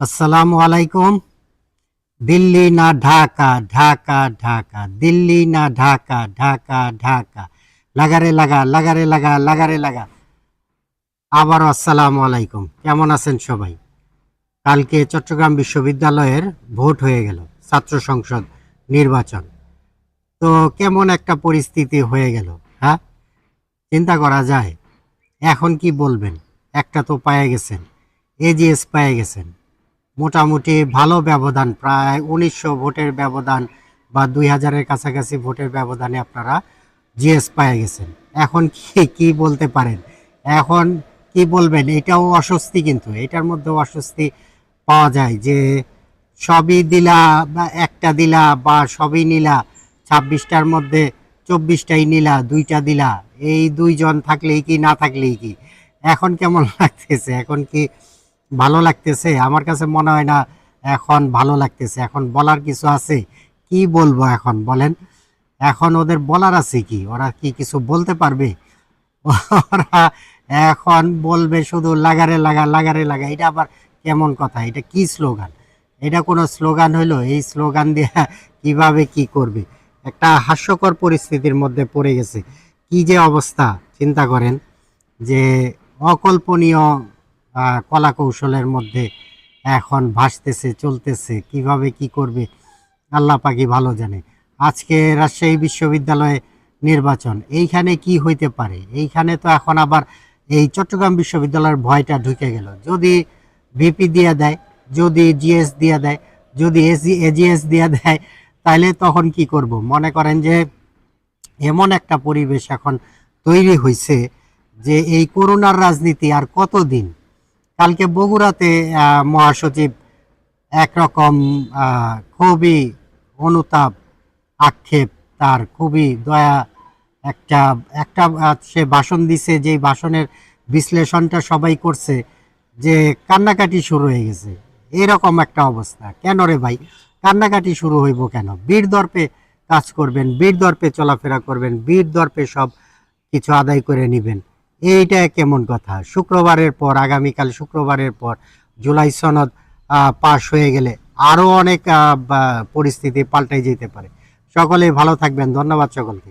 আসসালামু আলাইকুম। দিল্লি না ঢাকা, ঢাকা ঢাকা, দিল্লি না ঢাকা, ঢাকা ঢাকা, লাগারে লাগা, লাগারে লাগা, লাগারে লাগা। আবারও আসসালামু আলাইকুম। কেমন আছেন সবাই? কালকে চট্টগ্রাম বিশ্ববিদ্যালয়ের ভোট হয়ে গেল, ছাত্র সংসদ নির্বাচন। তো কেমন একটা পরিস্থিতি হয়ে গেল, হ্যাঁ? চিন্তা করা যায়। এখন কি বলবেন? একটা তো পেয়ে গেছেন, এজিএস পেয়ে গেছেন। মোটামুটি ভালো ব্যবধান, প্রায় ১৯০০ ভোটের ব্যবধান বা ২০০০-এর কাছাকাছি ভোটের ব্যবধানে আপনারা জিএস পেয়ে গেছেন। এখন কি কি বলতে পারেন? এখন কি বলবেন? এটাও অস্বস্তি, কিন্তু এটার মধ্যেও অস্বস্তি পাওয়া যায় যে সবই দিলা বা একটা দিলা বা সবই নিলা, ২৬টার মধ্যে ২৪টাই নিলা, ২টা দিলা। এই ২ জন থাকলেই কি না থাকলেই কি? এখন কেমন লাগতেছে? এখন কি ভালো লাগতেছে? আমার কাছে মনে হয় না এখন ভালো লাগতেছে। এখন বলার কিছু আছে? কি বলবো এখন বলেন? এখন ওদের বলার আছে কি? ওরা কি কিছু বলতে পারবে? ওরা এখন বলবে শুধু লাগারে লাগা, লাগারে লাগা। এটা আবার কেমন কথা? এটা কি স্লোগান? এটা কোনো স্লোগান হইলো? এই স্লোগান দিয়ে কিভাবে কি করবে? একটা হাস্যকর পরিস্থিতির মধ্যে পড়ে গেছে। কি যে অবস্থা চিন্তা করেন, যে অকল্পনীয় কলা কৌশলের মধ্যে এখন ভাসতেছে, চলতেছে। কিভাবে কি করবে আল্লাহ পাকই ভালো জানে। আজকে রাজশাহী বিশ্ববিদ্যালয়ে নির্বাচন, এইখানে কি হইতে পারে? এইখানে তো এখন আবার এই চট্টগ্রাম বিশ্ববিদ্যালয়ের ভয়টা ঢুকে গেল। যদি ভিপি দিয়ে দেয়, যদি জিএস দিয়ে দেয়, যদি এজিএস দিয়ে দেয়, তাহলে তখন কি করব? মনে করেন যে এমন একটা পরিবেশ এখন তৈরি হয়েছে যে এই করোনার রাজনীতি আর কতদিন? কালকে বগুড়াতে মহাসচিব একরকম খুবই অনুতাপ, আক্ষেপ, তার খুবই দয়া, একটা একটা সে ভাষণ দিছে, যেই ভাষণের বিশ্লেষণটা সবাই করছে, যে কান্নাকাটি শুরু হয়ে গেছে। এরকম একটা অবস্থা কেন রে ভাই? কান্নাকাটি শুরু হইব কেন? বীর দর্পে কাজ করবেন, বীর দর্পে চলাফেরা করবেন, বীর দর্পে সব কিছু আদায় করে নিবেন। এইটা কেমন কথা? শুক্রবারের পর, আগামীকাল শুক্রবারের পর জুলাই সনদ পাশ হয়ে গেলে আরো অনেক পরিস্থিতি পাল্টাই যেতে পারে। সকলেই ভালো থাকবেন। ধন্যবাদ সকলকে।